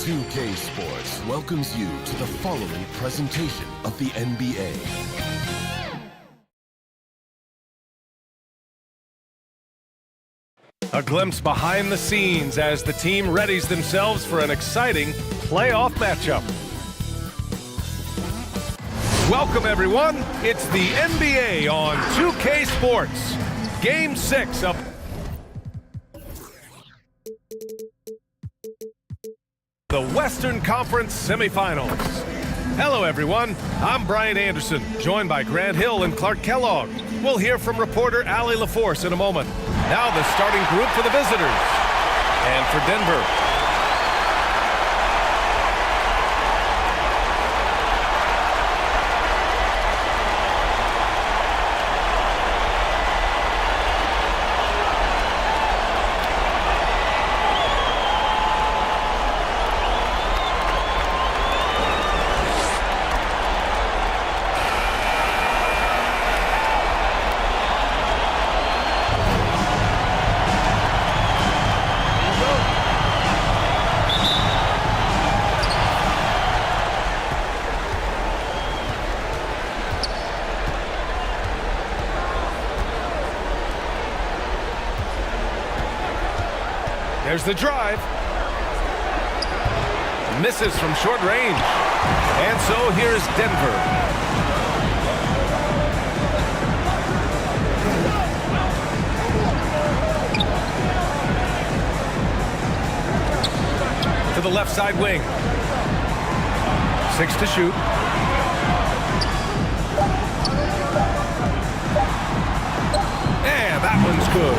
2K Sports welcomes you to the following presentation of the NBA. A glimpse behind the scenes as the team readies themselves for an exciting playoff matchup. Welcome everyone, it's the NBA on 2K Sports. Game 6 of the Western Conference Semifinals. Hello everyone, I'm Brian Anderson, joined by Grant Hill and Clark Kellogg. We'll hear from reporter Allie LaForce in a moment. Now the starting group for the visitors. And for Denver, there's the drive. Misses from short range. And so here's Denver. To the left side wing. 6 to shoot. And that one's good.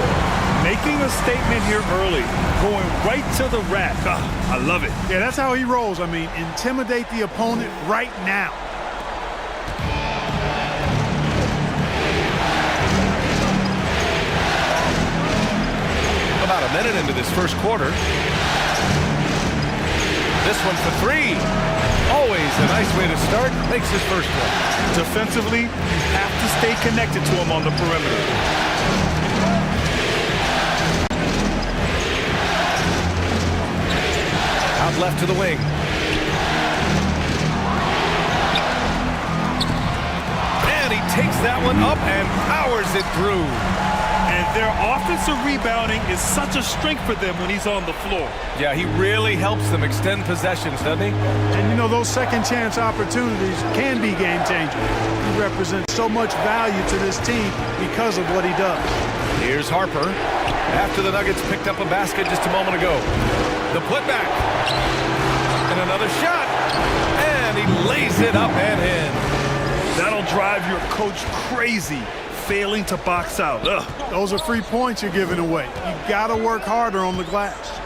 Making a statement here early, going right to the rack. I love it. Yeah, that's how he rolls. I mean, intimidate the opponent right now. About a minute into this first quarter. This one for 3. Always a nice way to start. Makes his first one. Defensively, you have to stay connected to him on the perimeter. Left to the wing. And he takes that one up and powers it through. And their offensive rebounding is such a strength for them when he's on the floor. Yeah, he really helps them extend possessions, doesn't he? And you know, those second chance opportunities can be game changers. He represents so much value to this team because of what he does. Here's Harper. After the Nuggets picked up a basket just a moment ago. The putback. And another shot. And he lays it up and in. That'll drive your coach crazy, failing to box out. Ugh. Those are free points you're giving away. You got to work harder on the glass.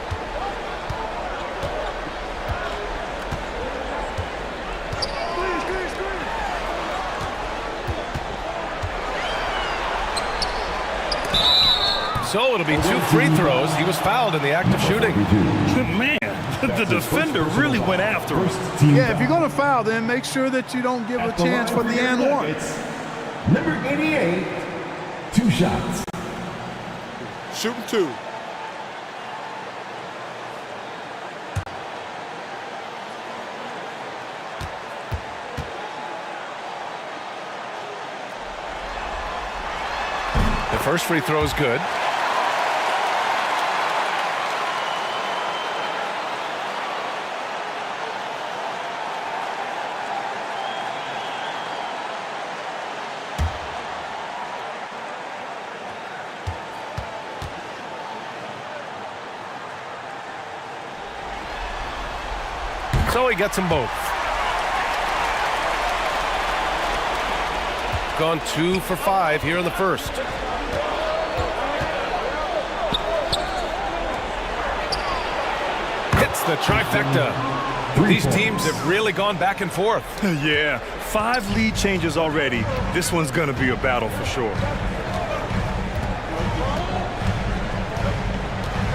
So it'll be 2 free throws. He was fouled in the act of shooting. Man, the defender really went after him. Yeah, if you're going to foul, then make sure that you don't give a chance for the and one. Number 88, 2 shots. Shooting 2. The first free throw is good. So he gets them both. Gone 2 for 5 here in the first. Hits the trifecta. These teams have really gone back and forth. Yeah, 5 lead changes already. This one's going to be a battle for sure.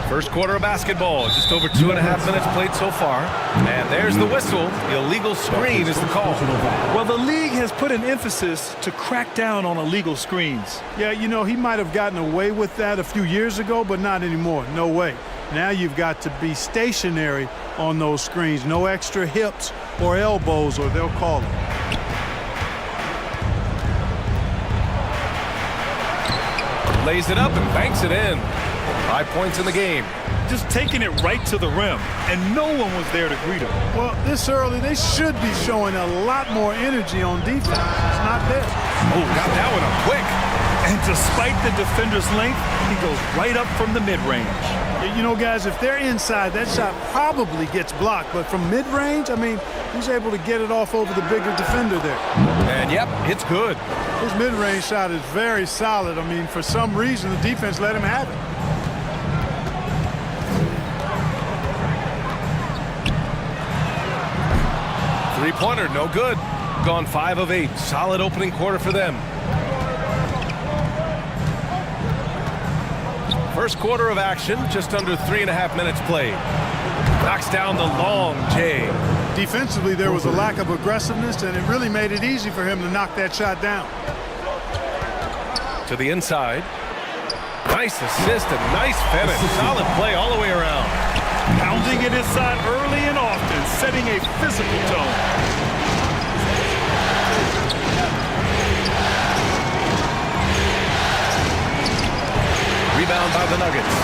First quarter of basketball, just over 2.5 minutes played so far. And there's the whistle. The illegal screen is the call. Well, the league has put an emphasis to crack down on illegal screens. Yeah, you know, he might have gotten away with that a few years ago, but not anymore. No way. Now you've got to be stationary on those screens. No extra hips or elbows, or they'll call it. Lays it up and banks it in. 5 points in the game. Just taking it right to the rim, and no one was there to greet him. Well, this early, they should be showing a lot more energy on defense. It's not there. Oh, got that one up quick. And despite the defender's length, he goes right up from the mid-range. You know, guys, if they're inside, that shot probably gets blocked. But from mid-range, I mean, he's able to get it off over the bigger defender there. And, yep, it's good. His mid-range shot is very solid. I mean, for some reason, the defense let him have it. Three-pointer, no good. Gone 5 of 8. Solid opening quarter for them. First quarter of action, just under 3.5 minutes played. Knocks down the long J. Defensively, there was a lack of aggressiveness, and it really made it easy for him to knock that shot down. To the inside. Nice assist and nice finish. Solid play all the way around. Pounding it inside early and often, setting a physical tone. Rebound by the Nuggets.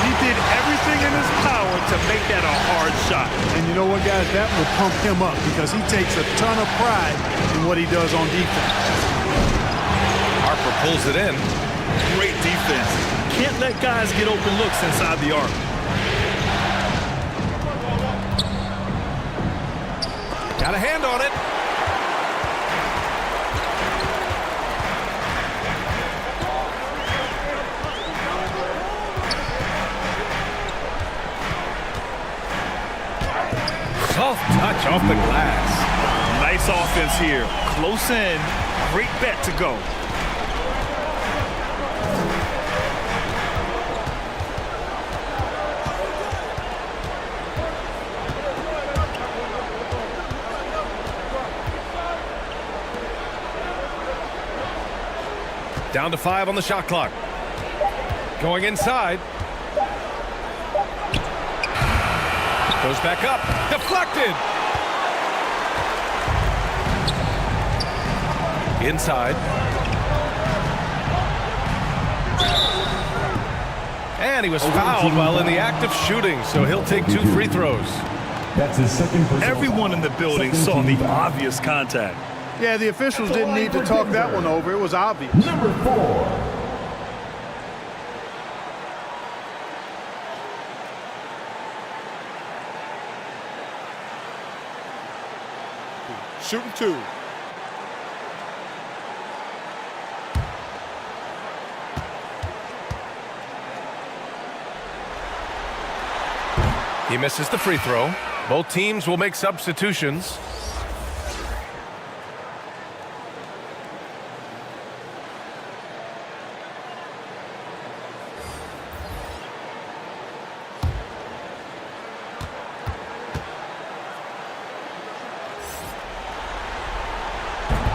He did everything in his power to make that a hard shot. And you know what, guys? That will pump him up because he takes a ton of pride in what he does on defense. Harper pulls it in. Great defense. Can't let guys get open looks inside the arc. Got a hand on it. Soft touch off the glass. Nice offense here. Close in. Great bet to go. Down to 5 on the shot clock. Going inside. Goes back up. Deflected. Inside. And he was fouled while in the act of shooting, so he'll take 2 free throws. That's his second personal. Everyone in the building saw the obvious contact. Yeah, the officials didn't need to talk that one over. It was obvious. Number 4. Shooting 2. He misses the free throw. Both teams will make substitutions.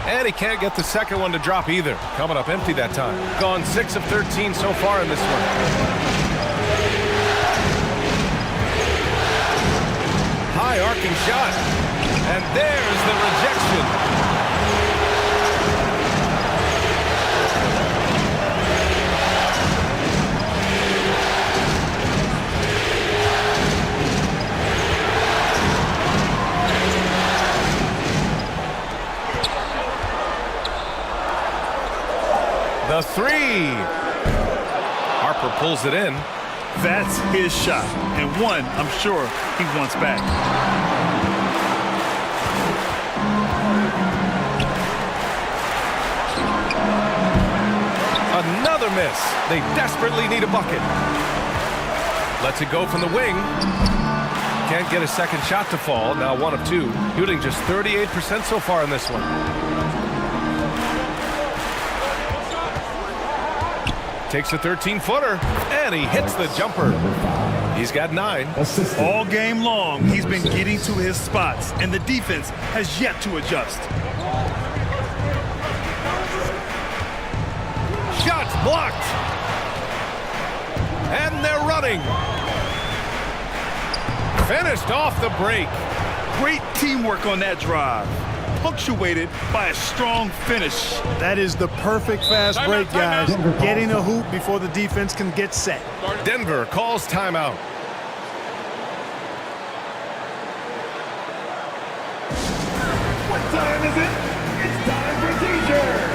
And he can't get the second one to drop either. Coming up empty that time. Gone 6 of 13 so far in this one. High arcing shot. And there's the rejection. The 3. Harper pulls it in. That's his shot, and one I'm sure he wants back. Another miss. They desperately need a bucket. Lets it go from the wing. Can't get a second shot to fall. Now 1 of 2. Shooting just 38% so far in this one. Takes a 13-footer, and he hits the jumper. He's got 9. All game long, he's been getting to his spots, and the defense has yet to adjust. Shots blocked. And they're running. Finished off the break. Great teamwork on that drive, punctuated by a strong finish. That is the perfect fast break, guys. Getting a hoop before the defense can get set. Denver calls timeout. What time is it? It's time for t-shirts.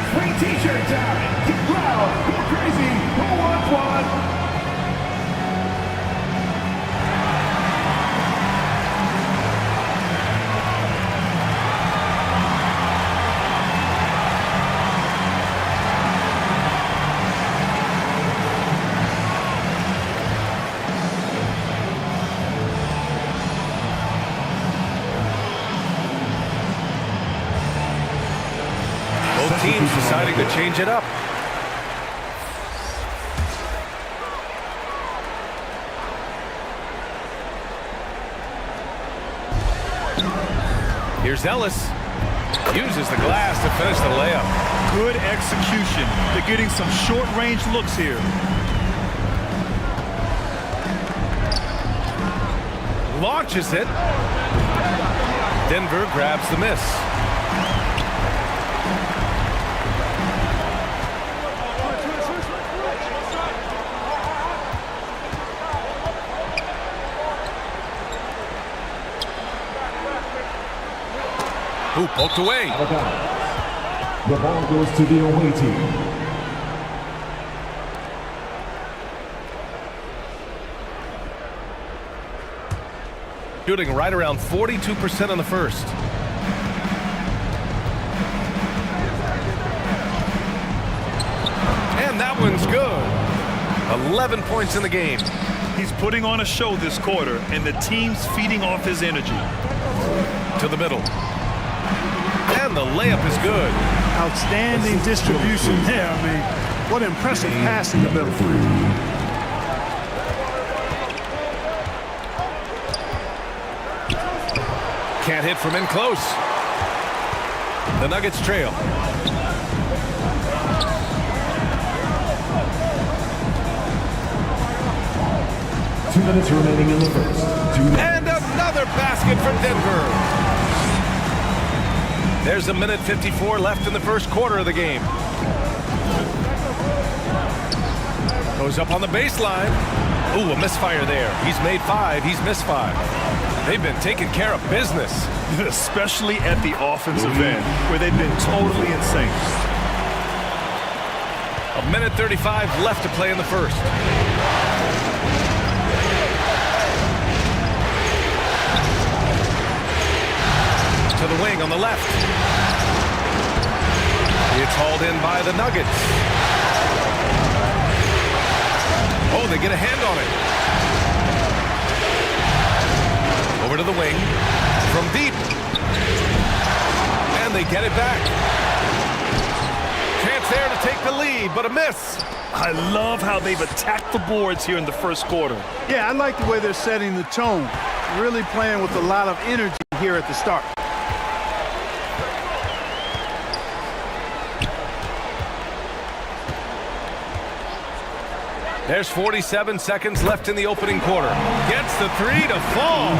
Free t-shirt time. Get loud, go crazy. Who wants one? Both teams deciding to change it up. Here's Ellis. Uses the glass to finish the layup. Good execution. They're getting some short-range looks here. Launches it. Denver grabs the miss. Ooh, poked away. The ball goes to the away team. Shooting right around 42% on the first. And that one's good. 11 points in the game. He's putting on a show this quarter, and the team's feeding off his energy. To the middle. And the layup is good. Outstanding distribution there. I mean, what impressive passing ability. Can't hit from in close. The Nuggets trail. 2 minutes remaining in the first. And another basket for Denver. There's a minute 54 left in the first quarter of the game. Goes up on the baseline. Ooh, a misfire there. He's made 5. He's missed 5. They've been taking care of business. Especially at the offensive end, where they've been totally insane. A minute 35 left to play in the first. To the wing on the left. It's hauled in by the Nuggets. Oh, they get a hand on it. Over to the wing. From deep. And they get it back. Chance there to take the lead, but a miss. I love how they've attacked the boards here in the first quarter. Yeah, I like the way they're setting the tone. Really playing with a lot of energy here at the start. There's 47 seconds left in the opening quarter. Gets the 3 to fall.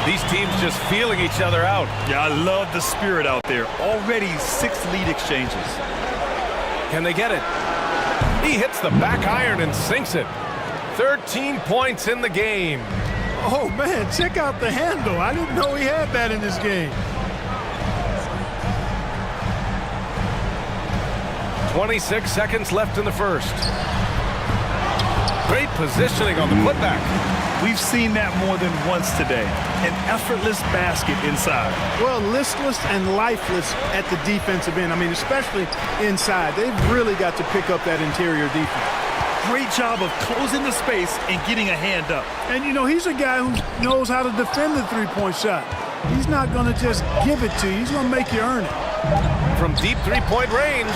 These teams just feeling each other out. Yeah, I love the spirit out there. Already 6 lead exchanges. Can they get it? He hits the back iron and sinks it. 13 points in the game. Oh, man, check out the handle. I didn't know he had that in this game. 26 seconds left in the first. Great positioning on the putback. We've seen that more than once today. An effortless basket inside. Well, listless and lifeless at the defensive end. I mean, especially inside. They've really got to pick up that interior defense. Great job of closing the space and getting a hand up. And, you know, he's a guy who knows how to defend the three-point shot. He's not going to just give it to you. He's going to make you earn it. From deep three-point range.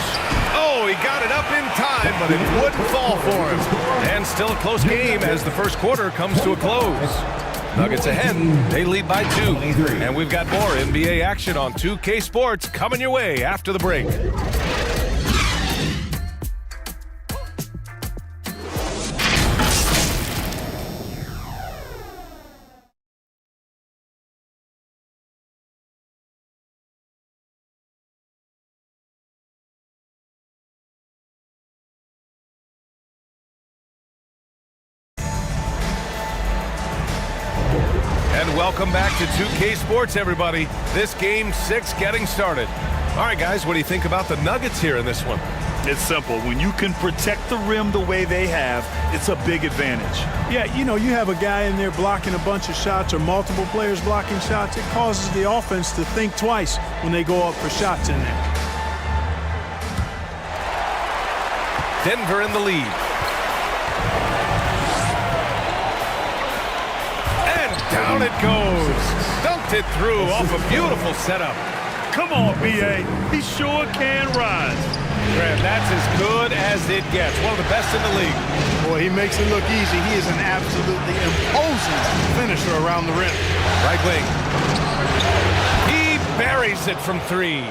Oh, he got it up in time, but it wouldn't fall for him. And still a close game as the first quarter comes to a close. Nuggets ahead. They lead by 2. And we've got more NBA action on 2K Sports coming your way after the break. And welcome back to 2K Sports, everybody. This game 6 getting started. All right, guys, what do you think about the Nuggets here in this one? It's simple. When you can protect the rim the way they have, it's a big advantage. Yeah, you know, you have a guy in there blocking a bunch of shots or multiple players blocking shots. It causes the offense to think twice when they go up for shots in there. Denver in the lead. Down it goes. Dunked it through off a beautiful setup. Come on, BA. He sure can rise. Grant, that's as good as it gets. One of the best in the league. Boy, he makes it look easy. He is an absolutely imposing finisher around the rim. Right wing. He buries it from 3.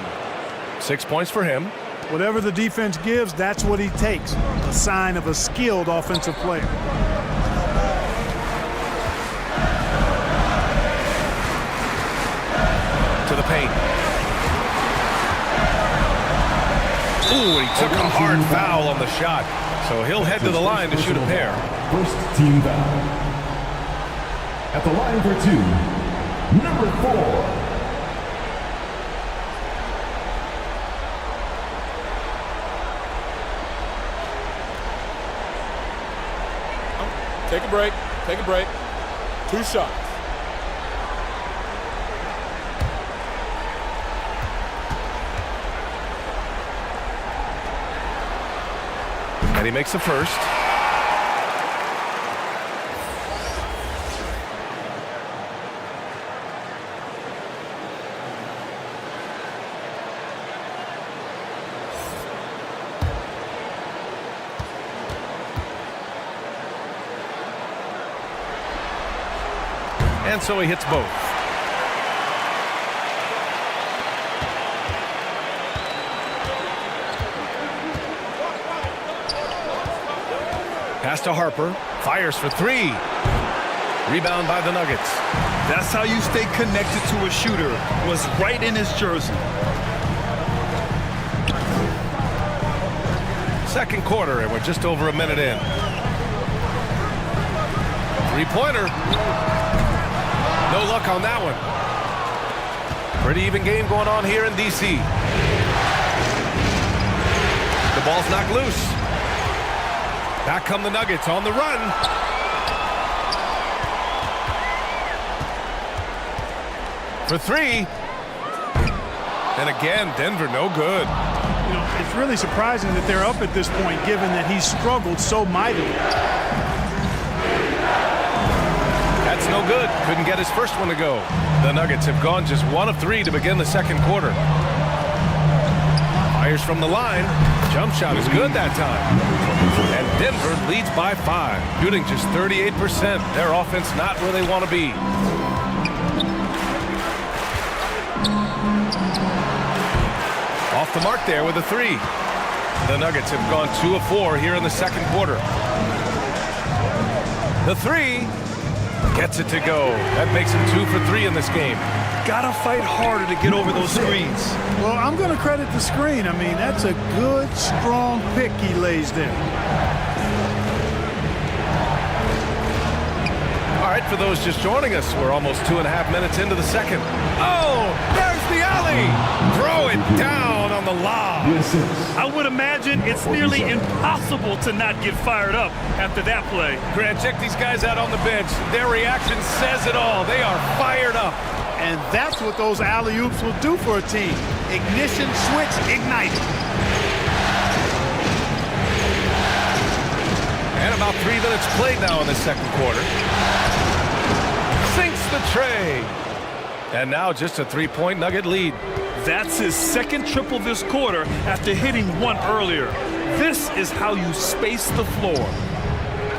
6 points for him. Whatever the defense gives, that's what he takes. A sign of a skilled offensive player. To the paint. Ooh, he took a hard foul on the shot. So he'll head to the line to shoot a pair. First team foul. At the line for 2, number 4. Take a break. Take a break. 2 shots. And he makes the first. And so he hits both. Pass to Harper. Fires for 3. Rebound by the Nuggets. That's how you stay connected to a shooter. Was right in his jersey. Second quarter, and we're just over a minute in. 3-pointer. No luck on that one. Pretty even game going on here in D.C. The ball's knocked loose. Back come the Nuggets on the run. For 3. And again, Denver no good. You know, it's really surprising that they're up at this point, given that he's struggled so mightily. That's no good. Couldn't get his first one to go. The Nuggets have gone just 1 of 3 to begin the second quarter. Fires from the line. Jump shot is good that time. And Denver leads by 5, shooting just 38%. Their offense not where they want to be. Off the mark there with a 3. The Nuggets have gone 2 of 4 here in the second quarter. The 3 gets it to go. That makes him 2 for 3 in this game. Gotta fight harder to get over those screens. Well, I'm going to credit the screen. I mean, that's a good, strong pick he lays there. All right, for those just joining us, we're almost 2.5 minutes into the second. Oh, there's the alley. Throw it down on the the lob. The assist. I would imagine it's nearly impossible to not get fired up after that play. Grant, check these guys out on the bench. Their reaction says it all. They are fired up. And that's what those alley-oops will do for a team. Ignition switch, ignite. And about 3 minutes played now in the second quarter. Sinks the tray. And now just a 3-point Nugget lead. That's his second triple this quarter after hitting one earlier. This is how you space the floor.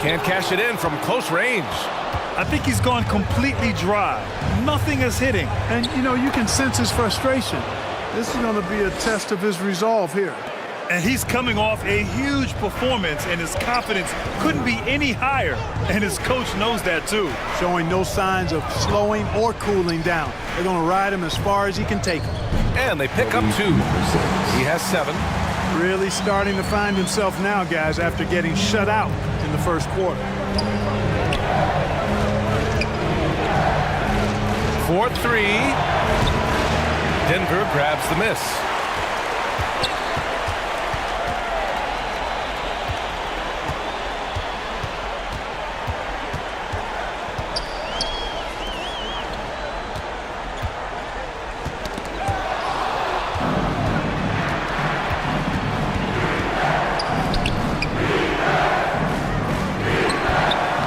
Can't cash it in from close range. I think he's gone completely dry. Nothing is hitting. And, you know, you can sense his frustration. This is going to be a test of his resolve here. And he's coming off a huge performance, and his confidence couldn't be any higher. And his coach knows that, too. Showing no signs of slowing or cooling down. They're going to ride him as far as he can take him. And they pick up 2. He has 7. Really starting to find himself now, guys, after getting shut out in the first quarter. 4-3. Denver grabs the miss.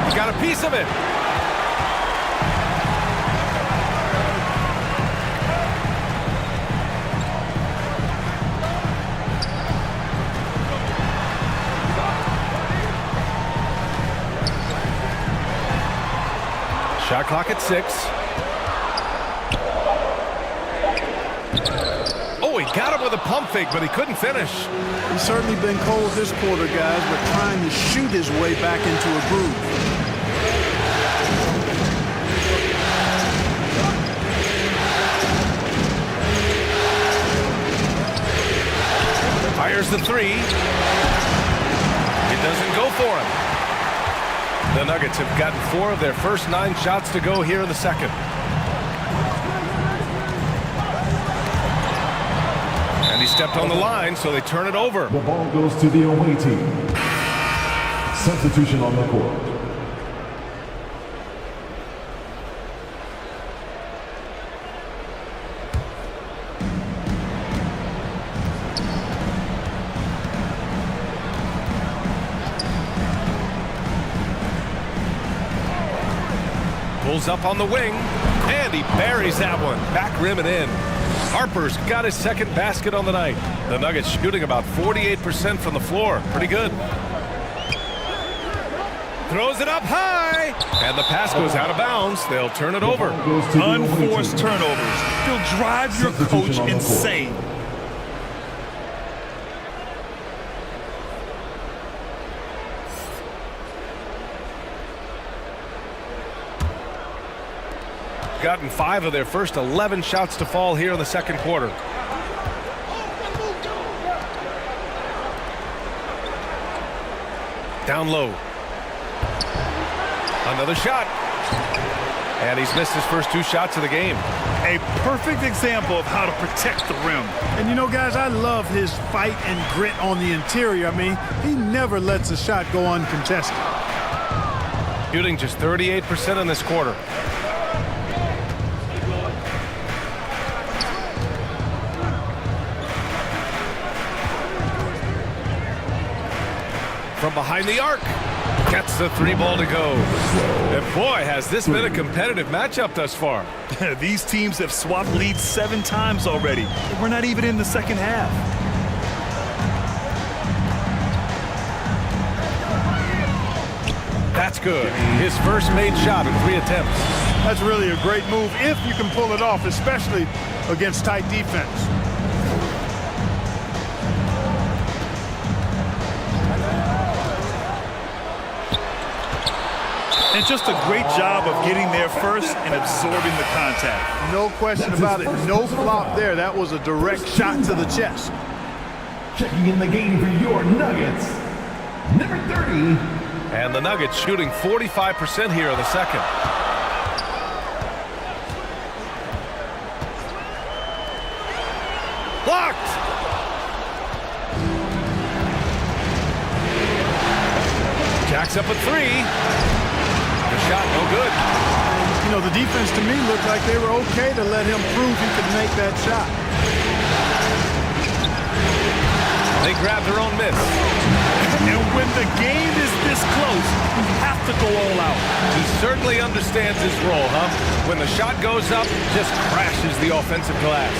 He got a piece of it. Shot clock at 6. Oh, he got him with a pump fake, but he couldn't finish. He's certainly been cold this quarter, guys, but trying to shoot his way back into a groove. Fires the 3. It doesn't go for him. The Nuggets have gotten 4 of their first 9 shots to go here in the second. And he stepped on the line, so they turn it over. The ball goes to the away team. Substitution on the court. Pulls up on the wing, and he buries that one. Back rim and in. Harper's got his second basket on the night. The Nuggets shooting about 48% from the floor. Pretty good. Throws it up high, and the pass goes out of bounds. They'll turn it over. Unforced turnovers. They'll drive your coach insane. Gotten 5 of their first 11 shots to fall here in the second quarter. Down low. Another shot. And he's missed his first 2 shots of the game. A perfect example of how to protect the rim. And you know, guys, I love his fight and grit on the interior. I mean, he never lets a shot go uncontested. Shooting just 38% in this quarter. From behind the arc, gets the 3 ball to go. And boy, has this been a competitive matchup thus far. These teams have swapped leads 7 times already. We're not even in the second half. That's good. His first made shot in 3 attempts. That's really a great move if you can pull it off, especially against tight defense. And just a great job of getting there first and absorbing the contact. No question about it. No flop there. That was a direct shot to the chest. Checking in the game for your Nuggets, number 30. And the Nuggets shooting 45% here in the second. Blocked! Puts up a three. The shot no good. You know, the defense to me looked like they were okay to let him prove he could make that shot. They grab their own miss. And when the game is this close, you have to go all out. He certainly understands his role, huh? When the shot goes up, just crashes the offensive glass.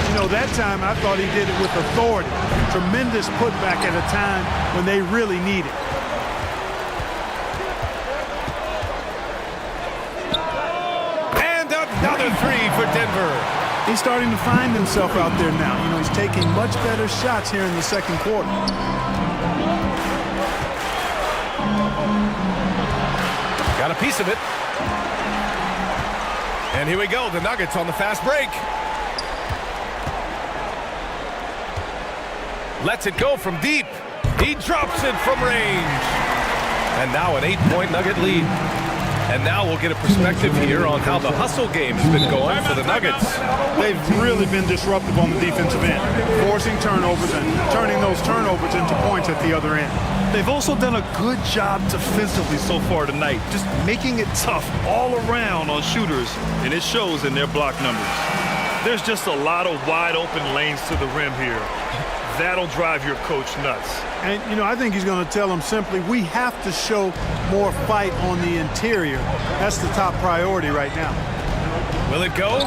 You know, that time I thought he did it with authority. Tremendous putback at a time when they really need it. And another three for Denver. He's starting to find himself out there now. You know, he's taking much better shots here in the second quarter. Got a piece of it. And here we go, the Nuggets on the fast break. Lets it go from deep. He drops it from range. And now an 8-point Nugget lead. And now we'll get a perspective here on how the hustle game has been going for the Nuggets. They've really been disruptive on the defensive end, forcing turnovers and turning those turnovers into points at the other end. They've also done a good job defensively so far tonight, just making it tough all around on shooters, and it shows in their block numbers. There's just a lot of wide open lanes to the rim here. That'll drive your coach nuts. And, you know, I think he's going to tell them simply, we have to show more fight on the interior. That's the top priority right now. Will it go?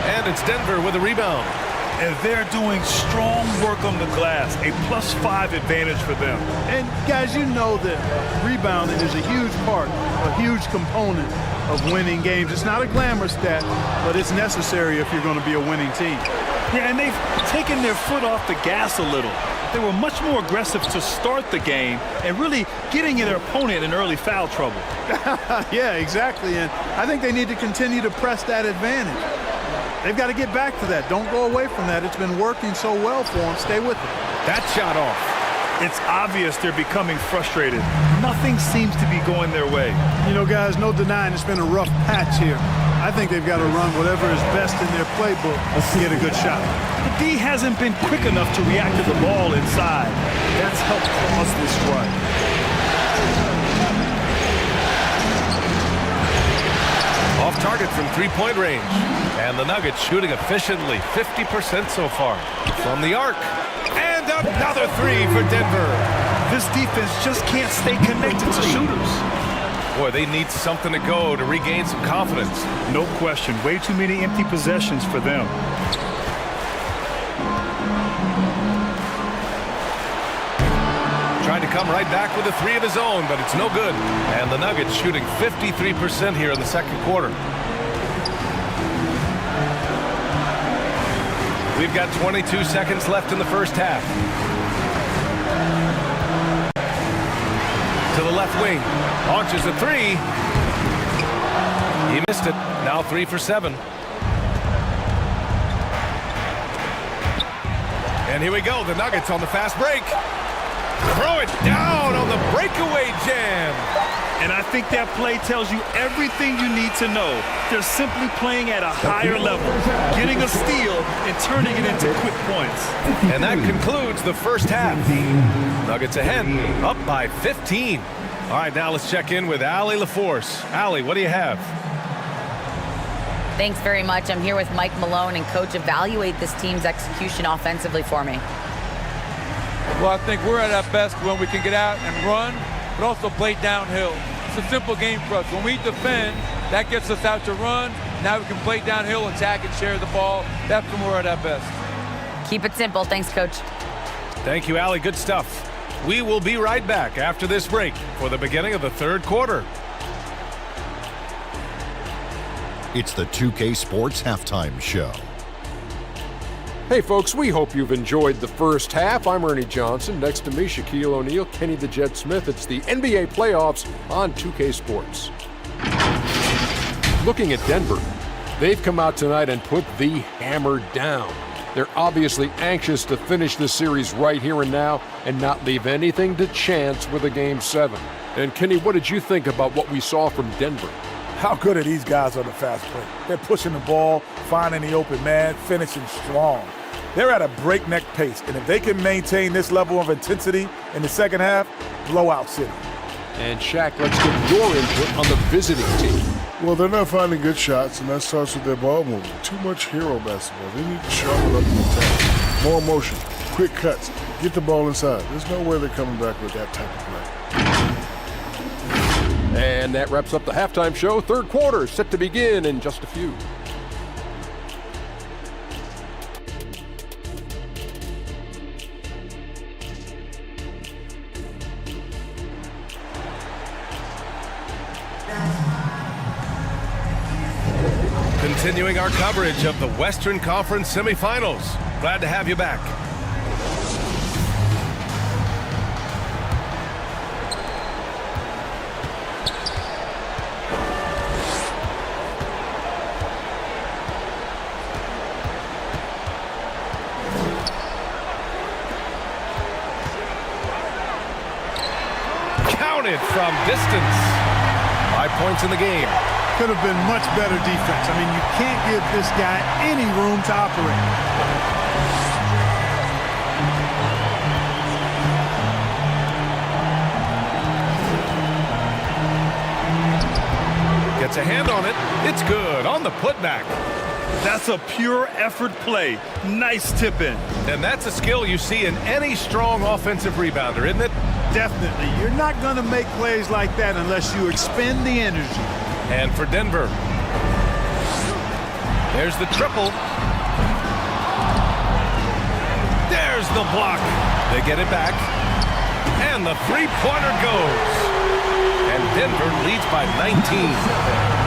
And it's Denver with a rebound. And they're doing strong work on the glass, a +5 advantage for them. And, guys, you know that rebounding is a huge part, a huge component of winning games. It's not a glamour stat, but it's necessary if you're going to be a winning team. Yeah, and they've taken their foot off the gas a little. They were much more aggressive to start the game and really getting their opponent in early foul trouble. Yeah, exactly. And I think they need to continue to press that advantage. They've got to get back to that. Don't go away from that. It's been working so well for them. Stay with it. That shot off. It's obvious they're becoming frustrated. Nothing seems to be going their way. You know, guys, no denying it's been a rough patch here. I think they've got to run whatever is best in their playbook to get a good shot. The D hasn't been quick enough to react to the ball inside. That's helped cause this run. Off target from three-point range. And the Nuggets shooting efficiently, 50% so far from the arc. And another three for Denver. This defense just can't stay connected to shooters. Boy, they need something to go to regain some confidence. No question. Way too many empty possessions for them. Trying to come right back with a three of his own, but it's no good. And the Nuggets shooting 53% here in the second quarter. We've got 22 seconds left in the first half. To the left wing. Launches a three. He missed it. Now 3 for 7. And here we go. The Nuggets on the fast break. Throw it down on the breakaway jam. And I think that play tells you everything you need to know. They're simply playing at a higher level, getting a steal and turning it into quick points. And that concludes the first half. Nuggets ahead, up by 15. All right, now let's check in with Allie LaForce. Allie, what do you have? Thanks very much. I'm here with Mike Malone, and Coach, evaluate this team's execution offensively for me. Well, I think we're at our best when we can get out and run, but also play downhill. It's a simple game for us. When we defend, that gets us out to run. Now we can play downhill, attack, and share the ball. That's when we're at our best. Keep it simple. Thanks, Coach. Thank you, Allie. Good stuff. We will be right back after this break for the beginning of the third quarter. It's the 2K Sports Halftime Show. Hey folks, we hope you've enjoyed the first half. I'm Ernie Johnson. Next to me, Shaquille O'Neal, Kenny the Jet Smith. It's the NBA playoffs on 2K Sports. Looking at Denver, they've come out tonight and put the hammer down. They're obviously anxious to finish the series right here and now and not leave anything to chance with a Game 7. And Kenny, what did you think about what we saw from Denver? How good are these guys on the fast break? They're pushing the ball, finding the open man, finishing strong. They're at a breakneck pace, and if they can maintain this level of intensity in the second half, blowout city. And Shaq, let's get your input on the visiting team. Well, they're not finding good shots, and that starts with their ball movement. Too much hero basketball. They need to sharpen up the attack. More motion, quick cuts, get the ball inside. There's no way they're coming back with that type of play. And that wraps up the halftime show. Third quarter set to begin in just a few. Continuing our coverage of the Western Conference semifinals. Glad to have you back. Counted from distance. 5 points in the game. Could have been much better defense. I mean, you can't give this guy any room to operate. Gets a hand on it. It's good on the putback. That's a pure effort play. Nice tip in. And that's a skill you see in any strong offensive rebounder, isn't it? Definitely. You're not going to make plays like that unless you expend the energy. And for Denver, there's the triple. There's the block. They get it back. And the three-pointer goes. And Denver leads by 19.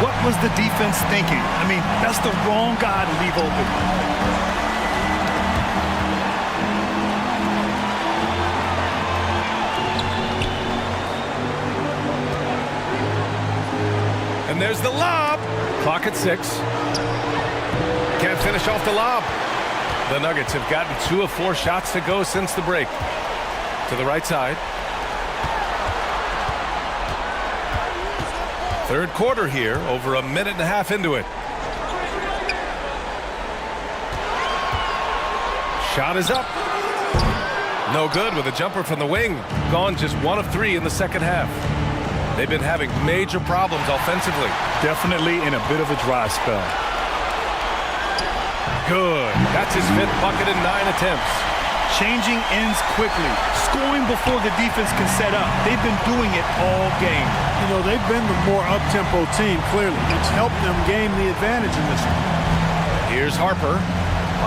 What was the defense thinking? I mean, that's the wrong guy to leave open. And there's the lob. Clock at 6. Can't finish off the lob. The Nuggets have gotten 2 of 4 shots to go since the break. To the right side. Third quarter here, over a minute and a half into it. Shot is up. No good with a jumper from the wing. Gone just 1 of 3 in the second half. They've been having major problems offensively. Definitely in a bit of a dry spell. Good. That's his 5th bucket in 9 attempts. Changing ends quickly. Scoring before the defense can set up. They've been doing it all game. You know, they've been the more up-tempo team, clearly. It's helped them gain the advantage in this one. Here's Harper.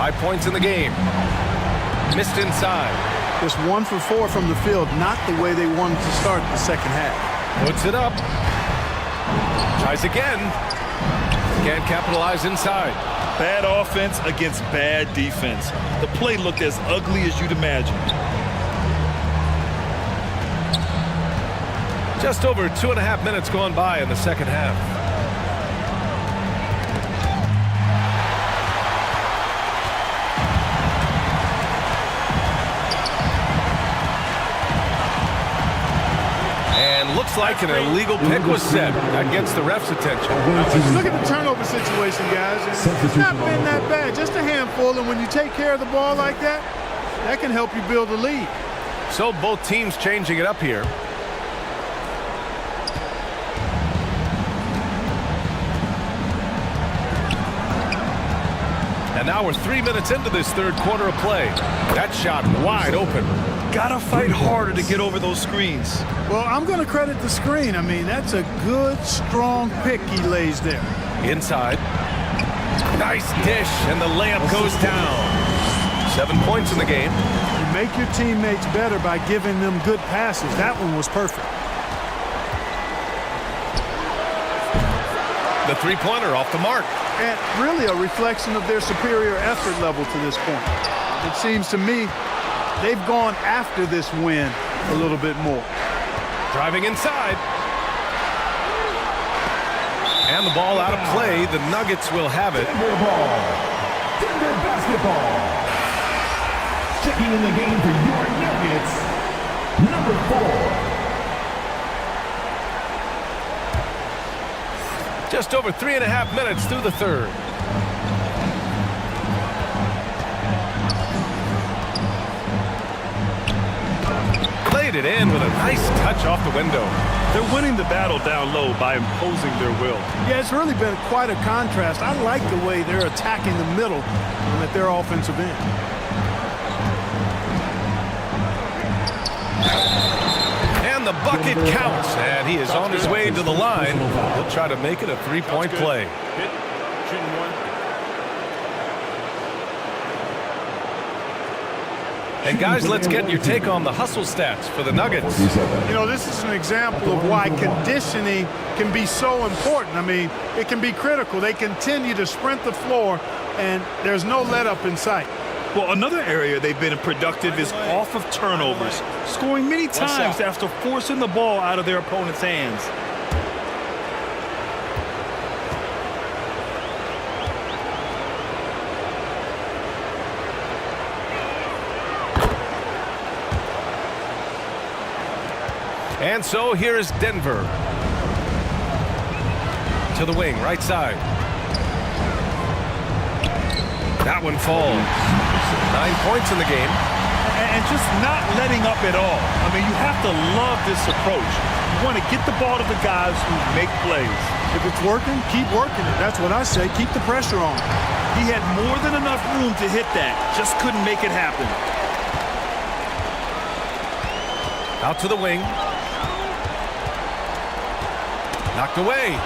5 points in the game. Missed inside. Just 1 for 4 from the field, not the way they wanted to start the second half. Puts it up. Tries again. Can't capitalize inside. Bad offense against bad defense. The play looked as ugly as you'd imagine. Just over 2.5 minutes gone by in the second half. And looks like an illegal pick was set. That gets the ref's attention. Look at the turnover situation, guys. It's not been that bad. Just a handful, and when you take care of the ball like that, that can help you build a lead. So both teams changing it up here. And now we're 3 minutes into this third quarter of play. That shot wide open. Gotta fight harder to get over those screens. Well, I'm going to credit the screen. I mean, that's a good, strong pick he lays there. Inside. Nice dish, and the layup goes down. 7 points in the game. You make your teammates better by giving them good passes. That one was perfect. The three-pointer off the mark. And really a reflection of their superior effort level to this point. It seems to me they've gone after this win a little bit more. Driving inside. And the ball out of play. The Nuggets will have it. Denver ball. Denver basketball. Checking in the game for your Nuggets, number 4. Just over 3.5 minutes through the third. laid it in with a nice touch off the window. They're winning the battle down low by imposing their will. Yeah, it's really been quite a contrast. I like the way they're attacking the middle at their offensive end. And the bucket counts, and he is on his way to the line. He'll try to make it a three-point play. And guys, let's get your take on the hustle stats for the Nuggets. You know, this is an example of why conditioning can be so important. I mean, it can be critical. They continue to sprint the floor, and there's no let-up in sight. Well, another area they've been productive is off of turnovers, scoring many times after forcing the ball out of their opponent's hands. And so here is Denver. To the wing, right side. That one falls. 9 points in the game. And just not letting up at all. I mean, you have to love this approach. You want to get the ball to the guys who make plays. If it's working, keep working it. That's what I say. Keep the pressure on. He had more than enough room to hit that. Just couldn't make it happen. Out to the wing. Knocked away.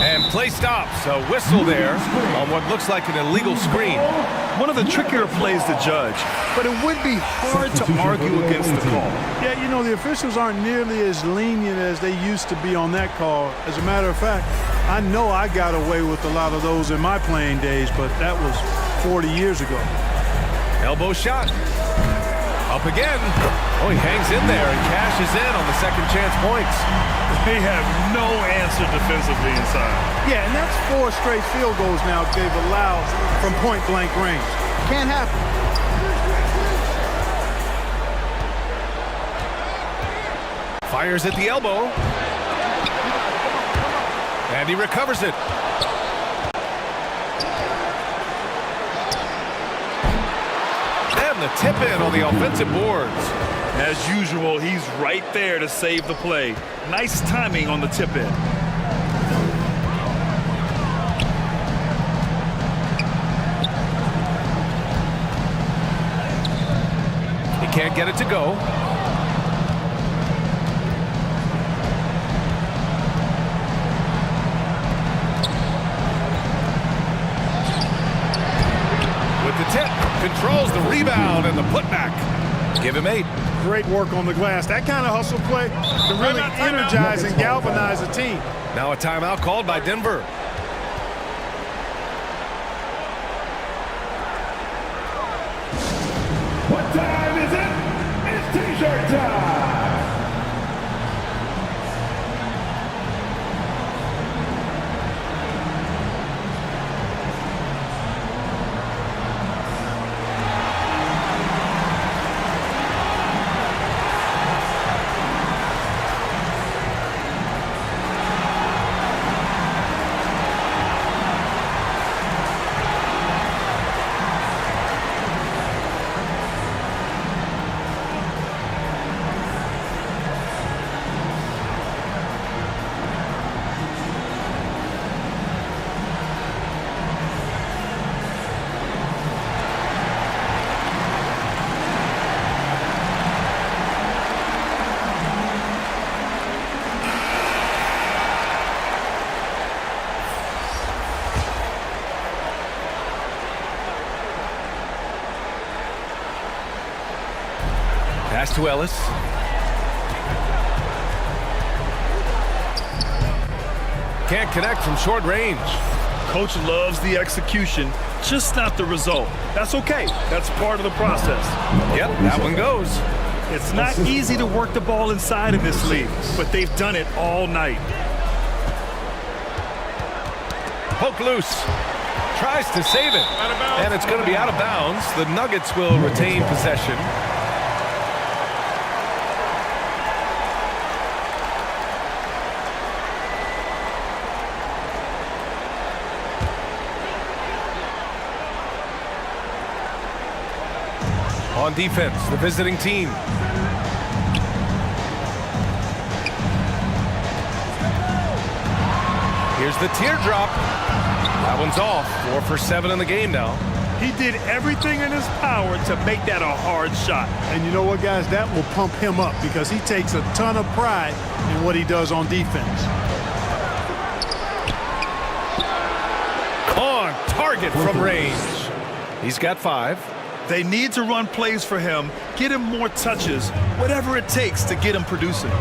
And play stops. A whistle there on what looks like an illegal screen. One of the trickier plays to judge, but it would be hard to argue against the call. Yeah, you know, the officials aren't nearly as lenient as they used to be on that call. As a matter of fact, I know I got away with a lot of those in my playing days, but that was 40 years ago. Elbow shot. Up again. Oh, he hangs in there and cashes in on the second chance points. They have no answer defensively inside. Yeah, and that's 4 straight field goals now they've allowed from point-blank range. Can't happen. Fires at the elbow. And he recovers it. And the tip in on the offensive boards. As usual, he's right there to save the play. Nice timing on the tip in. He can't get it to go. With the tip, controls the rebound and the putback. Give him 8. Great work on the glass. That kind of hustle play can really energize and galvanize a team. Now a timeout called by Denver. What time is it? It's T-shirt time! Pass to Ellis. Can't connect from short range. Coach loves the execution, just not the result. That's okay. That's part of the process. Yep, that one goes. It's not easy to work the ball inside in this league, but they've done it all night. Poke loose. Tries to save it. And it's going to be out of bounds. The Nuggets will retain possession. On defense, the visiting team. Here's the teardrop. That one's off. 4 for 7 in the game now. He did everything in his power to make that a hard shot. And you know what, guys? That will pump him up because he takes a ton of pride in what he does on defense. On target from range. He's got 5. They need to run plays for him, get him more touches, whatever it takes to get him producing.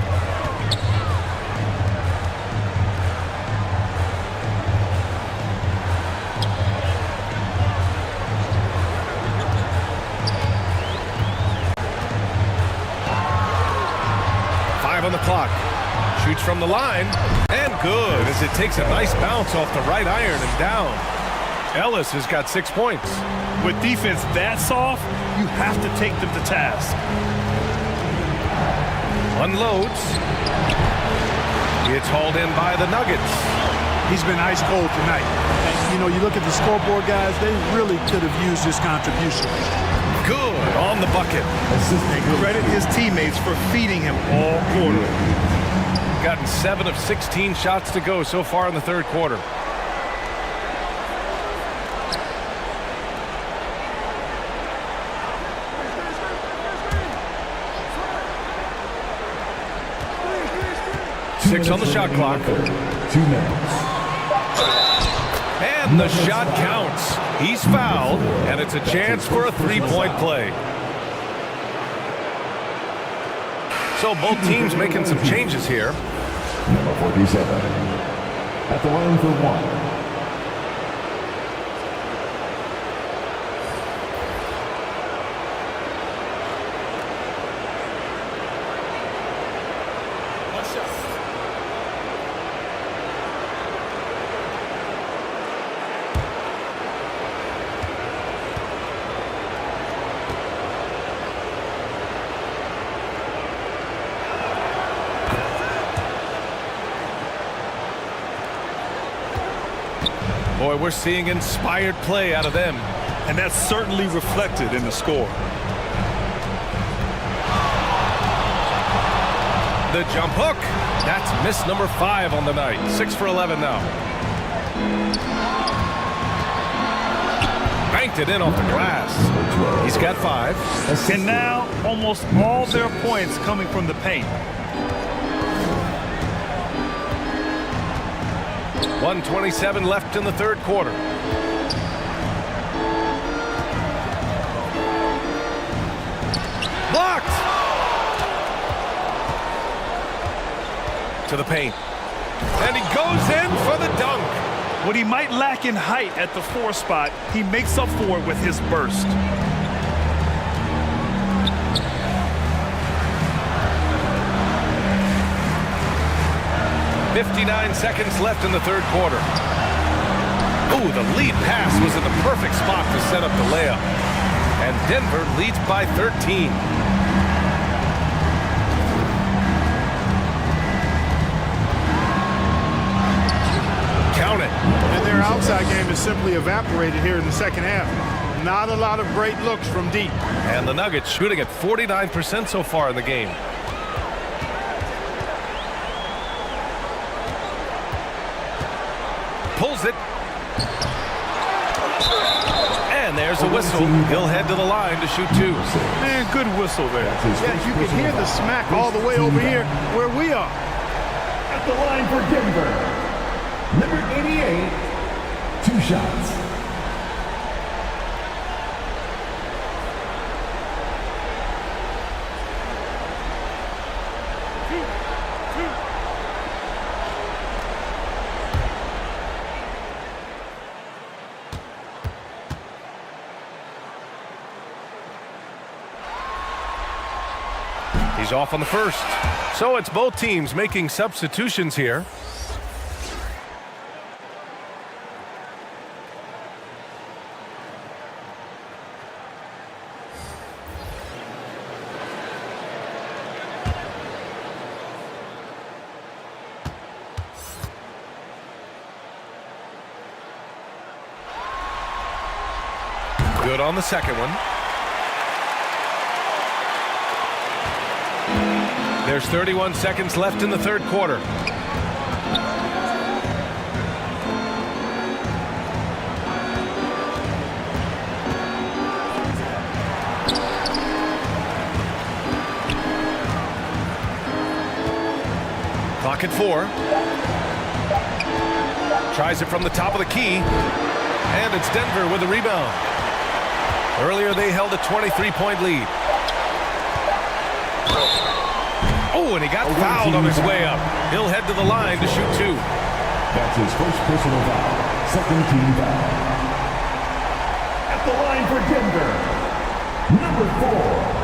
On the clock. Shoots from the line. And good as it takes a nice bounce off the right iron and down. Ellis has got 6 points. With defense that soft, you have to take them to task. Unloads. It's hauled in by the Nuggets. He's been ice cold tonight. And, you know, you look at the scoreboard, guys, they really could have used his contribution. Good on the bucket. Credit his teammates for feeding him all quarter. Gotten 7 of 16 shots to go so far in the third quarter. Six on the shot clock. 2 minutes. And the shot counts. He's fouled, and it's a chance for a 3-point play. So both teams making some changes here. Number 47 at the line for 1. 'Boy, we're seeing inspired play out of them. And that's certainly reflected in the score. The jump hook. That's miss number 5 on the night. 6 for 11 now. Banked it in off the glass. He's got 5. And now almost all their points coming from the paint. 1:27 left in the third quarter. Blocked! To the paint. And he goes in for the dunk. What he might lack in height at the 4 spot, he makes up for it with his burst. .59 seconds left in the third quarter. Ooh, the lead pass was in the perfect spot to set up the layup. And Denver leads by 13. Count it. And their outside game is simply evaporated here in the second half. Not a lot of great looks from deep. And the Nuggets shooting at 49% so far in the game. Pulls it. And there's a whistle. He'll head to the line to shoot 2. Man, good whistle there. Yeah, you can hear the smack all the way over here where we are. At the line for Denver, number 88, 2 shots. He's off on the first. So it's both teams making substitutions here. Good on the second one. There's 31 seconds left in the third quarter. Clock at 4. Tries it from the top of the key. And it's Denver with the rebound. Earlier they held a 23-point lead. Oh, and he got fouled on his way up. He'll head to the line to shoot 2. That's his first personal foul. Second team foul. At the line for Denver, number 4.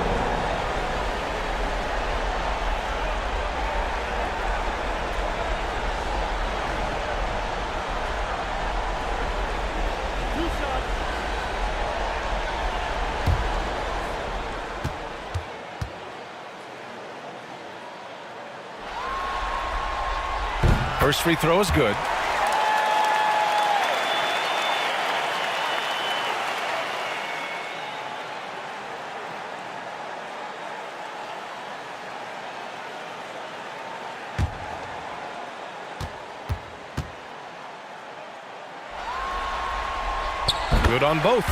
First free throw is good. Good on both.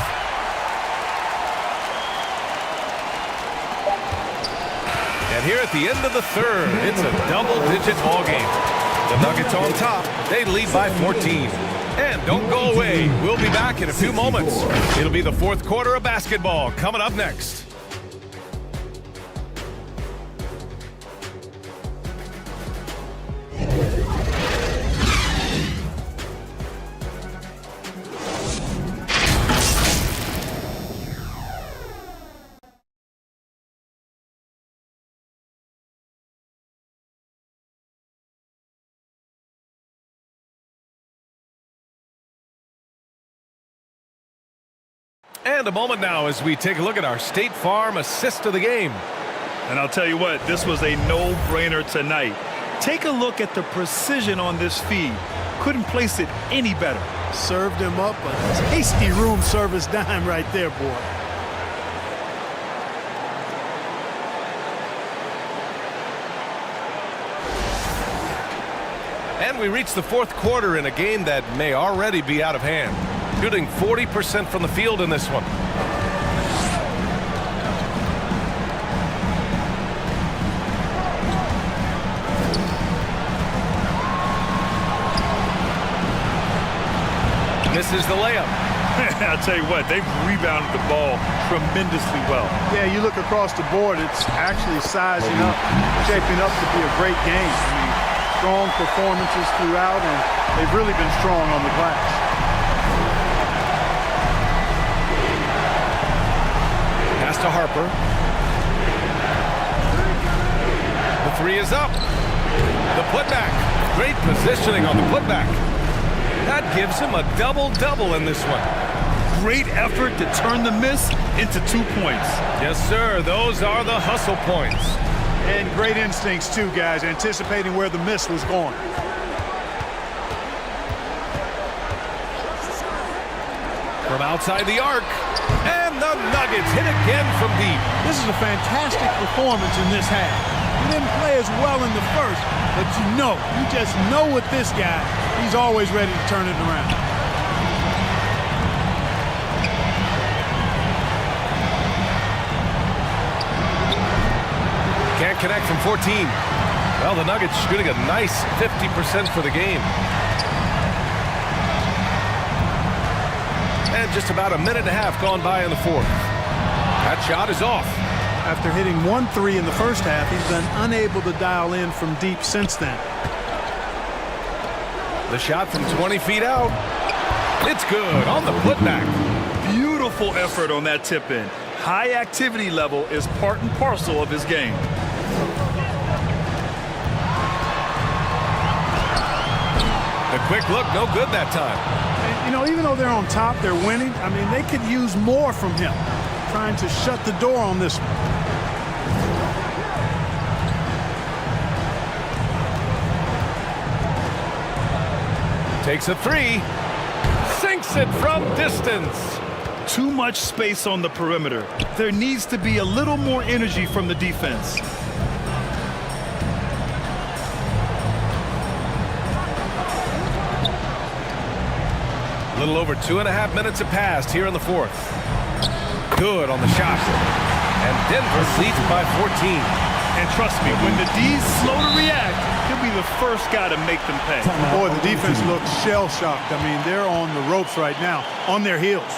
And here at the end of the third, it's a double-digit ball game. The Nuggets on top. They lead by 14. And don't go away. We'll be back in a few moments. It'll be the fourth quarter of basketball coming up next. And a moment now as we take a look at our State Farm assist of the game. And I'll tell you what, this was a no-brainer tonight. Take a look at the precision on this feed. Couldn't place it any better. Served him up a tasty room service dime right there, boy. And we reach the fourth quarter in a game that may already be out of hand. Shooting 40% from the field in this one. Misses the layup. I'll tell you what, they've rebounded the ball tremendously well. Yeah, you look across the board, it's actually sizing up, shaping up to be a great game. I mean, strong performances throughout, and they've really been strong on the glass. Pass to Harper. The three is up. The putback. Great positioning on the putback. That gives him a double-double in this one. Great effort to turn the miss into 2 points. Yes, sir. Those are the hustle points. And great instincts, too, guys, anticipating where the miss was going. From outside the arc. And the Nuggets hit again from deep. This is a fantastic performance in this half. He didn't play as well in the first, but you just know with this guy, he's always ready to turn it around. Can't connect from 14. Well, the Nuggets shooting a nice 50% for the game. And just about a minute and a half gone by in the fourth. That shot is off. After hitting 1-3 in the first half, he's been unable to dial in from deep since then. The shot from 20 feet out. It's good on the putback. Beautiful effort on that tip-in. High activity level is part and parcel of his game. The quick look, no good that time. And, even though they're on top, they're winning. I mean, they could use more from him. Trying to shut the door on this one. Takes a three. Sinks it from distance. Too much space on the perimeter. There needs to be a little more energy from the defense. little over 2.5 minutes have passed here in the fourth. Good on the shot. And Denver leads by 14. And trust me, when the D's slow to react, he'll be the first guy to make them pay. Boy, the defense looks shell-shocked. I mean, they're on the ropes right now, on their heels.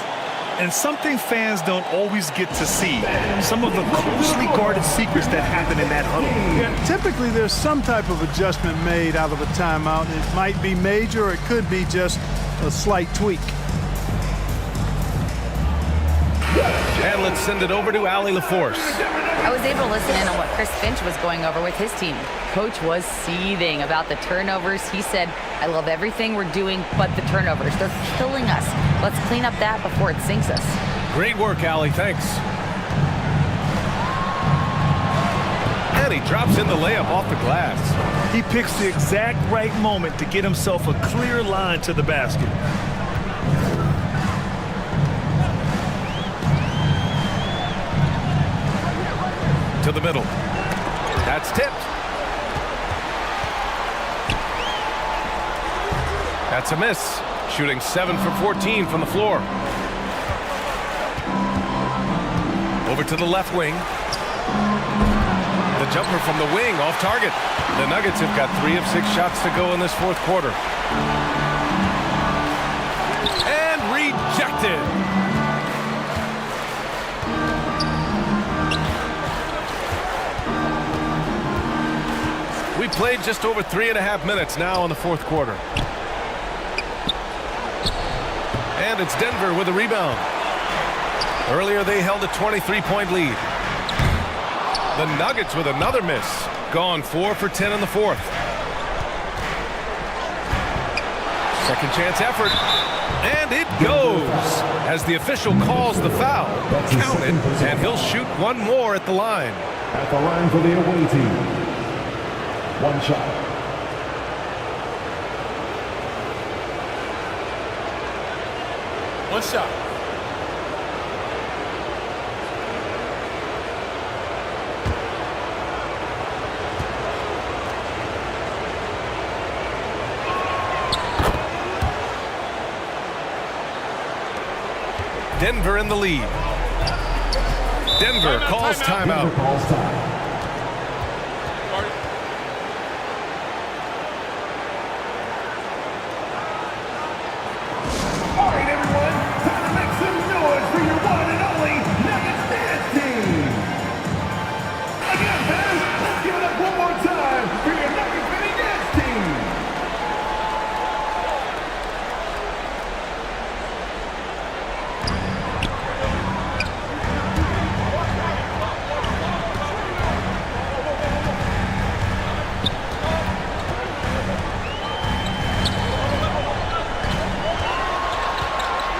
And something fans don't always get to see, some of the closely guarded secrets that happen in that huddle. Yeah, typically, there's some type of adjustment made out of a timeout. It might be major, or it could be just a slight tweak. And let's send it over to Allie LaForce. I was able to listen in on what Chris Finch was going over with his team. Coach was seething about the turnovers. He said, I love everything we're doing but the turnovers. They're killing us. Let's clean up that before it sinks us. Great work, Allie. Thanks. And he drops in the layup off the glass. He picks the exact right moment to get himself a clear line to the basket. To the middle. That's tipped. That's a miss. Shooting 7 for 14 from the floor. Over to the left wing. The jumper from the wing off target. The Nuggets have got 3 of 6 shots to go in this fourth quarter. And rejected. We played just over 3.5 minutes now in the fourth quarter. And it's Denver with a rebound. Earlier they held a 23-point lead. The Nuggets with another miss. Gone 4 for 10 in the fourth. Second chance effort. And it goes. As the official calls the foul, count it, and he'll shoot one more at the line. At the line for the away team. One shot. One shot. Denver in the lead. Denver calls timeout. Denver calls time. All right, everyone, time to make some noise for your one and only Nuggets dance team. Again, fans, let's give it up one more time for your Nuggets mini dance team.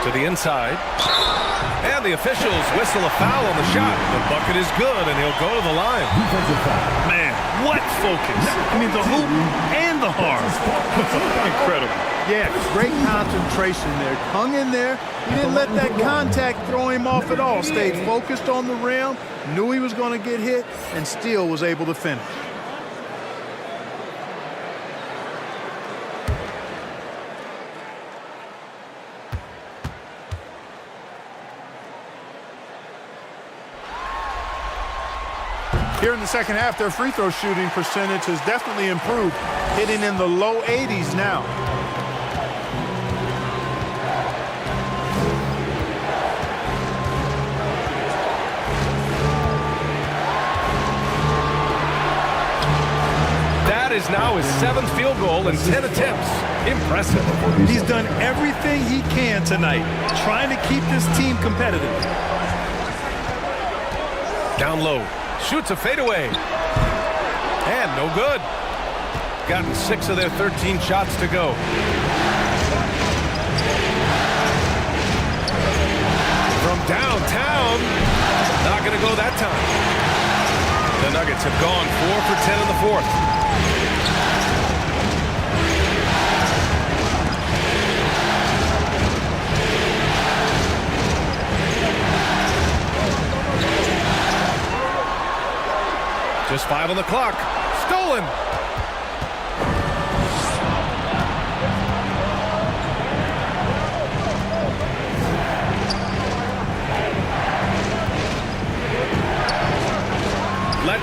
To the inside. And the officials whistle a foul on the shot. The bucket is good, and he'll go to the line. Man, what focus. I mean, the hoop and the arm. Incredible. Yeah, great concentration there. Hung in there. He didn't let that contact throw him off at all. Stayed focused on the rim, knew he was going to get hit, and still was able to finish. Here in the second half, their free throw shooting percentage has definitely improved, hitting in the low 80s now. That is now his 7th field goal in 10 attempts. Impressive. He's done everything he can tonight, trying to keep this team competitive. Down low. Shoots a fadeaway. And no good. Gotten 6 of their 13 shots to go. From downtown. Not going to go that time. The Nuggets have gone 4 for 10 in the fourth. Just 5 on the clock. Stolen.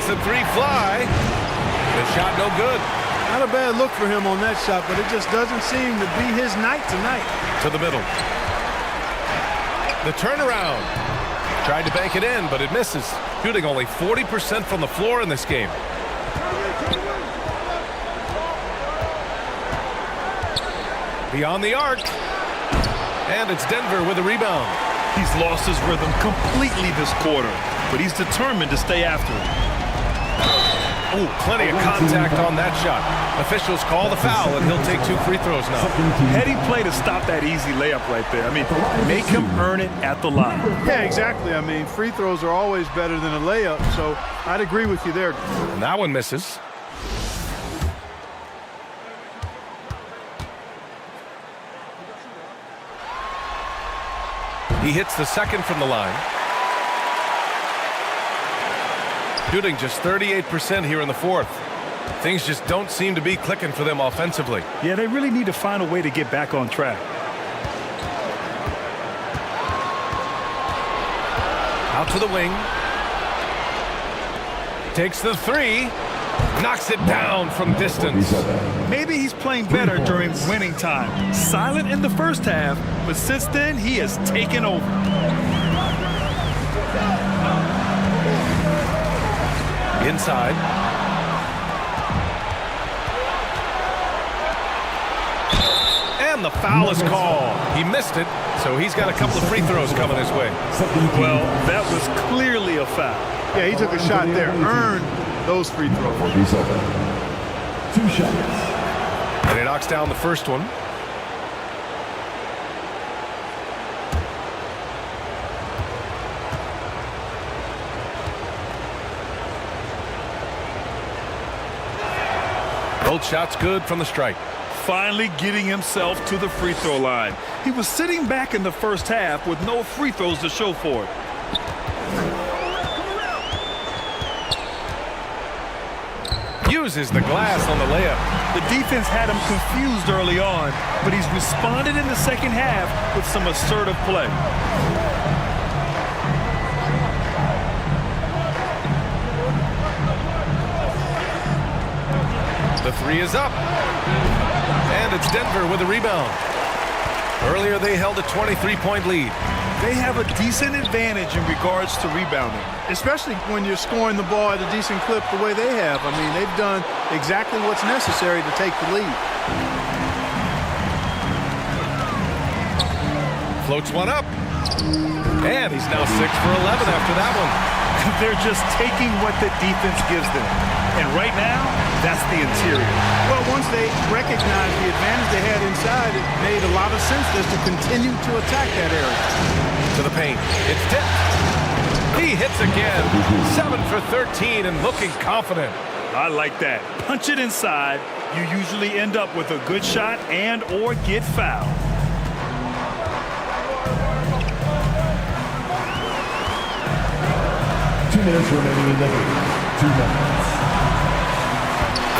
lets the three fly. The shot no good. Not a bad look for him on that shot, but it just doesn't seem to be his night tonight. To the middle. The turnaround. Tried to bank it in, but it misses. Shooting only 40% from the floor in this game. Beyond the arc. And it's Denver with a rebound. He's lost his rhythm completely this quarter, but he's determined to stay after it. Oh, plenty of contact on that shot. Officials call the foul, and he'll take 2 free throws now. Heady play to stop that easy layup right there. I mean, make him earn it at the line. Yeah, exactly. I mean, free throws are always better than a layup, so I'd agree with you there. And that one misses. He hits the second from the line. Shooting just 38% here in the fourth. Things just don't seem to be clicking for them offensively. Yeah, they really need to find a way to get back on track. Out to the wing. Takes the three. Knocks it down from distance. Maybe he's playing better during winning time. Silent in the first half, but since then, he has taken over. Inside. And the foul is called. He missed it, so he's got a couple of free throws coming his way. Well, that was clearly a foul. Yeah, he took a shot there. Earned those free throws. 2 shots. And he knocks down the first one. Both shots good from the strike. Finally getting himself to the free throw line. He was sitting back in the first half with no free throws to show for it. Uses the glass on the layup. The defense had him confused early on, but he's responded in the second half with some assertive play. The three is up. And it's Denver with a rebound. Earlier they held a 23-point lead. They have a decent advantage in regards to rebounding. Especially when you're scoring the ball at a decent clip the way they have. I mean, they've done exactly what's necessary to take the lead. Floats one up. And he's now 6 for 11 after that one. They're just taking what the defense gives them. And right now, that's the interior. Well, once they recognized the advantage they had inside, it made a lot of sense just to continue to attack that area. To the paint. It's tipped. He hits again. 7 for 13 and looking confident. I like that. Punch it inside. You usually end up with a good shot and or get fouled. Minutes remaining in the game. 2 minutes.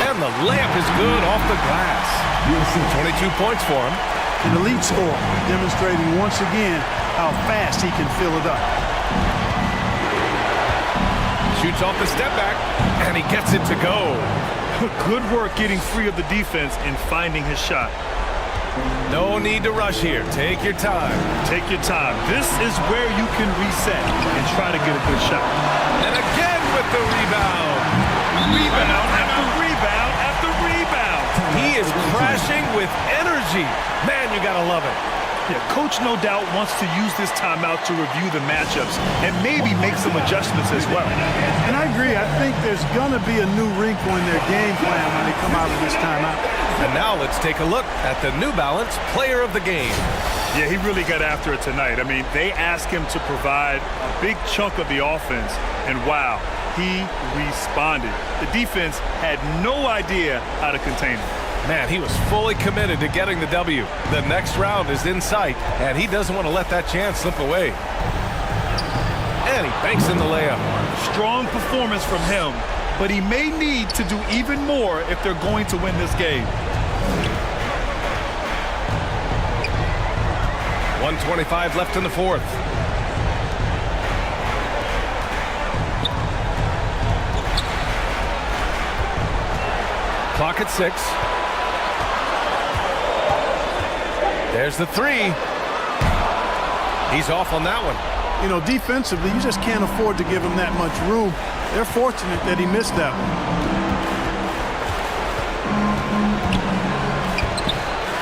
And the layup is good off the glass. 22 points for him. An elite score, demonstrating once again how fast he can fill it up. Shoots off the step back, and he gets it to go. Good work getting free of the defense and finding his shot. No need to rush here. Take your time. Take your time. This is where you can reset and try to get a good shot. And again with the rebound. Rebound after rebound after rebound. He is crashing with energy. Man, you gotta love it. Yeah, coach no doubt wants to use this timeout to review the matchups and maybe make some adjustments as well. And I agree. I think there's going to be a new wrinkle in their game plan when they come out of this timeout. And now let's take a look at the New Balance player of the game. Yeah, he really got after it tonight. I mean, they asked him to provide a big chunk of the offense, and wow, he responded. The defense had no idea how to contain him. Man, he was fully committed to getting the W. The next round is in sight, and he doesn't want to let that chance slip away. And he banks in the layup. Strong performance from him, but he may need to do even more if they're going to win this game. 1:25 left in the fourth. Clock at 6. There's the 3. He's off on that one. You know, defensively, you just can't afford to give him that much room. They're fortunate that he missed that one.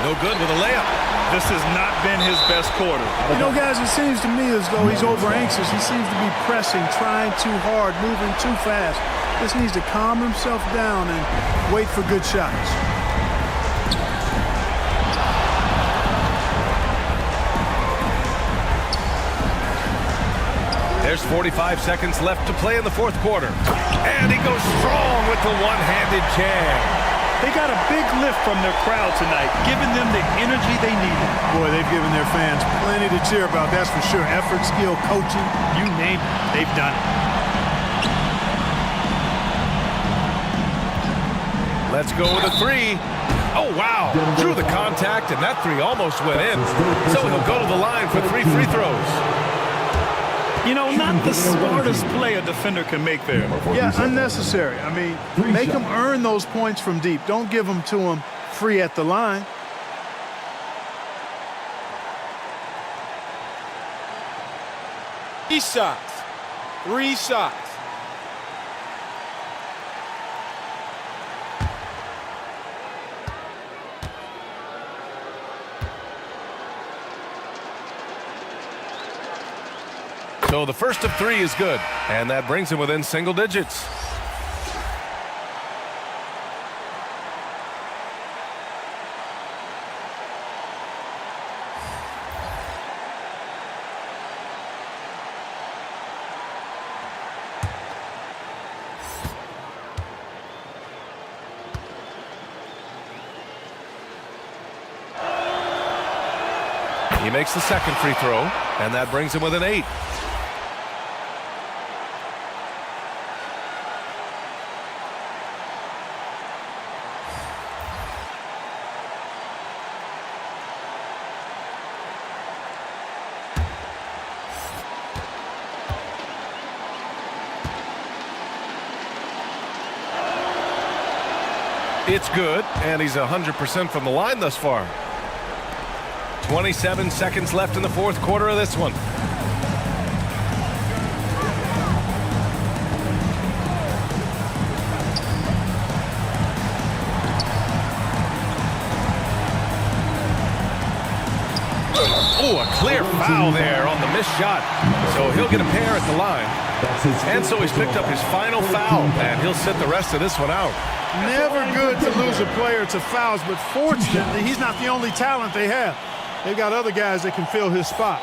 No good with a layup. This has not been his best quarter. You know, guys, it seems to me as though he's over anxious. He seems to be pressing, trying too hard, moving too fast. Just needs to calm himself down and wait for good shots. There's 45 seconds left to play in the fourth quarter. And he goes strong with the one-handed jam. They got a big lift from their crowd tonight, giving them the energy they needed. Boy, they've given their fans plenty to cheer about, that's for sure. Effort, skill, coaching, You name it, they've done it. Let's go with a 3. Oh, wow. Drew the contact, and that 3 almost went in. So he'll go to the line for 3 free throws. You know, not the smartest play a defender can make there. yeah, unnecessary. I mean, make them earn those points from deep. Don't give them to them free at the line. Three shots. 3 shots. So the first of 3 is good, and that brings him within single digits. He makes the second free throw, and that brings him within 8. It's good, and he's 100% from the line thus far. 27 seconds left in the fourth quarter of this one. Oh, a clear foul there on the missed shot. So he'll get a pair at the line. And so he's picked up his final foul, and he'll sit the rest of this one out. Never good to lose a player to fouls, but fortunately, he's not the only talent they have. They've got other guys that can fill his spot.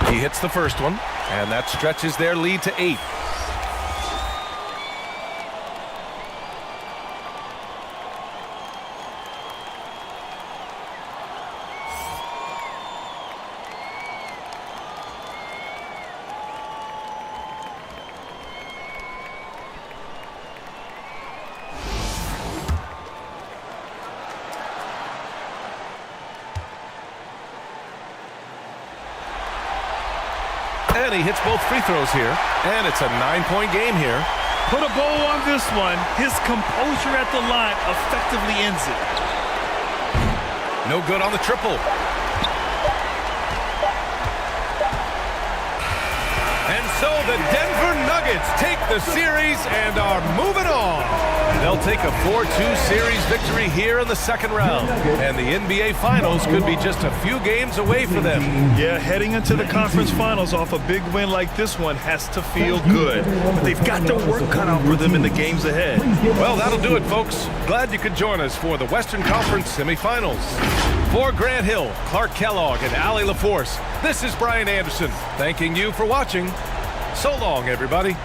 He hits the first one, and that stretches their lead to 8. And he hits both free throws here, and it's a 9-point game here. Put a bow on this one. His composure at the line effectively ends it. No good on the triple. And So the Denver Nuggets take the series and are moving on. They'll take a 4-2 series victory here in the second round. And the NBA Finals could be just a few games away for them. Yeah, heading into the conference finals off a big win like this one has to feel good. But they've got their work cut out for them in the games ahead. Well, that'll do it, folks. Glad you could join us for the Western Conference semifinals. For Grant Hill, Clark Kellogg, and Allie LaForce, this is Brian Anderson, thanking you for watching. So long, everybody.